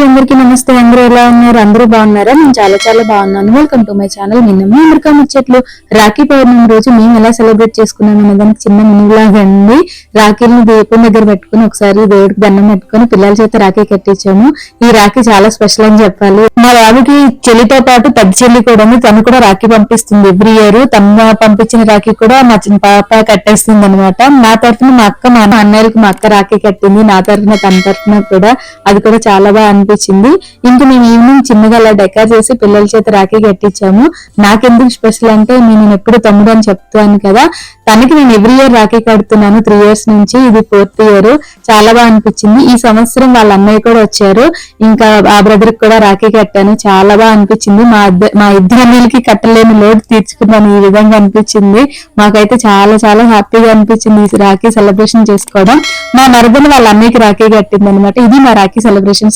అందరికీ నమస్తే. అందరూ ఎలా ఉన్నారు? అందరూ బాగున్నారా? నేను చాలా చాలా బాగున్నాను. Welcome to my channel. నిన్న అమెరికా ముచ్చట్లు. రాఖీ పౌర్ణమి రోజు మేము ఎలా సెలబ్రేట్ చేసుకున్నాం అనే దానికి చిన్న మినిలాగా అండి. రాఖీలను దీపం దగ్గర పెట్టుకుని ఒకసారి దేవుడికి దండం పెట్టుకుని పిల్లల చేత రాఖీ కట్టించాము. ఈ రాఖీ చాలా స్పెషల్ అని చెప్పాలి. మా బాబుకి చెల్లితో పాటు పెద్ద చెల్లి కూడా తను కూడా రాఖీ పంపిస్తుంది ఎవ్రీ ఇయర్. తన పంపించిన రాఖీ కూడా మా చిన్న పాప కట్టేస్తుంది అనమాట. నా తరఫున మా అక్క, మా అన్నయ్యలకు మా అక్క రాఖీ కట్టింది. నా తరఫున తన తరఫున కూడా. అది కూడా చాలా బాగా అనిపించింది. ఇంకా మేము ఈవినింగ్ చిన్నగా అలా డెకర్ చేసి పిల్లల చేత రాఖీ కట్టించాము. నాకెందుకు స్పెషల్ అంటే నేను ఎప్పుడు తమ్ముడు అని చెప్తాను కదా, తనకి నేను ఎవ్రీ ఇయర్ రాఖీ కడుతున్నాను 3 years నుంచి. ఇది 4th year. చాలా బాగా అనిపించింది. ఈ సంవత్సరం వాళ్ళ అన్నయ్య కూడా వచ్చారు. ఇంకా ఆ బ్రదర్ కి కూడా రాఖీ కట్టాను. చాలా బాగా అనిపించింది. మా ఇద్దరు అన్నయ్యలకి కట్టలేని లోటు తీర్చుకున్నాను. ఈ విధంగా అనిపించింది. మాకైతే చాలా చాలా హ్యాపీగా అనిపించింది ఈ రాఖీ సెలబ్రేషన్ చేసుకోవడం. మా మరదలు వాళ్ళ అన్నయ్యకి రాఖీ కట్టింది అనమాట. ఇది మా రాఖీ సెలబ్రేషన్స్.